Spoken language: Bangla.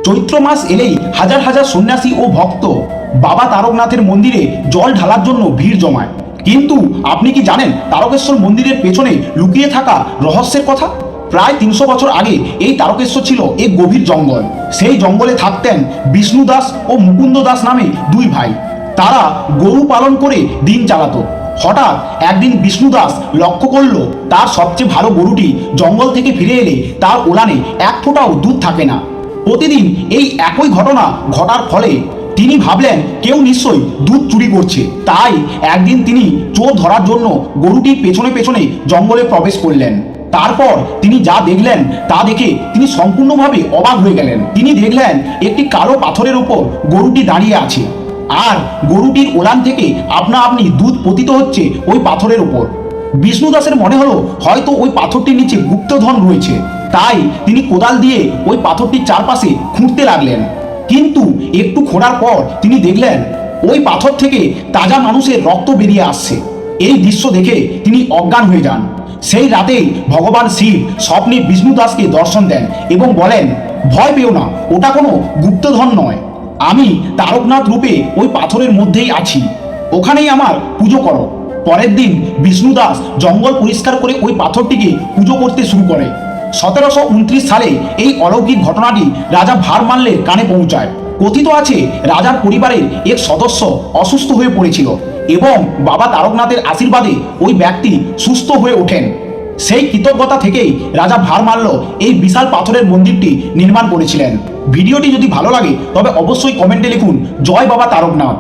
চৈত্র মাস এলেই হাজার হাজার সন্ন্যাসী ও ভক্ত বাবা তারকনাথের মন্দিরে জল ঢালার জন্য ভিড় জমায়। কিন্তু আপনি কি জানেন তারকেশ্বর মন্দিরের পেছনে লুকিয়ে থাকা রহস্যের কথা? প্রায় 300 বছর আগে এই তারকেশ্বর ছিল এক গভীর জঙ্গল। সেই জঙ্গলে থাকতেন বিষ্ণু দাস ও মুকুন্দ দাস নামে দুই ভাই। তারা গরু পালন করে দিন চালাতো। হঠাৎ একদিন বিষ্ণু দাস লক্ষ্য করলো তার সবচেয়ে ভালো গরুটি জঙ্গল থেকে ফিরে এলে তার ওলানে এক ফোঁটাও দুধ থাকে না। প্রতিদিন এই একই ঘটনা ঘটার ফলে তিনি ভাবলেন কেউ নিশ্চয়ই দুধ চুরি করছে। তাই একদিন তিনি চোর ধরার জন্য গরুটির পেছনে পেছনে জঙ্গলে প্রবেশ করলেন। তারপর তিনি যা দেখলেন তা দেখে তিনি সম্পূর্ণভাবে অবাক হয়ে গেলেন। তিনি দেখলেন একটি কালো পাথরের উপর গরুটি দাঁড়িয়ে আছে, আর গরুটির ওলান থেকে আপনা আপনি দুধ পতিত হচ্ছে ওই পাথরের উপর। বিষ্ণু দাসের মনে হলো হয়তো ওই পাথরটির নিচে গুপ্তধন রয়েছে। তাই তিনি কোদাল দিয়ে ওই পাথরটির চারপাশে খুঁড়তে লাগলেন। কিন্তু একটু খোঁড়ার পর তিনি দেখলেন ওই পাথর থেকে তাজা মানুষের রক্ত বেরিয়ে আসছে। এই দৃশ্য দেখে তিনি অজ্ঞান হয়ে যান। সেই রাতেই ভগবান শিব স্বপ্নে বিষ্ণু দাসকে দর্শন দেন এবং বলেন, ভয় পেও না, ওটা কোনো গুপ্তধন নয়। আমি তারকনাথ রূপে ওই পাথরের মধ্যেই আছি, ওখানেই আমার পুজো করো। পরের দিন বিষ্ণু দাস জঙ্গল পরিষ্কার করে ওই পাথরটিকে পুজো করতে শুরু করে। 1729 সালে এই অলৌকিক ঘটনাটি রাজা ভারমাল্যের কানে পৌঁছায়। কথিত আছে রাজার পরিবারের এক সদস্য অসুস্থ হয়ে পড়েছিল এবং বাবা তারকনাথের আশীর্বাদে ওই ব্যক্তি সুস্থ হয়ে ওঠেন। সেই কৃতজ্ঞতা থেকেই রাজা ভারমাল্য এই বিশাল পাথরের মন্দিরটি নির্মাণ করেছিলেন। ভিডিওটি যদি ভালো লাগে তবে অবশ্যই কমেন্টে লিখুন জয় বাবা তারকনাথ।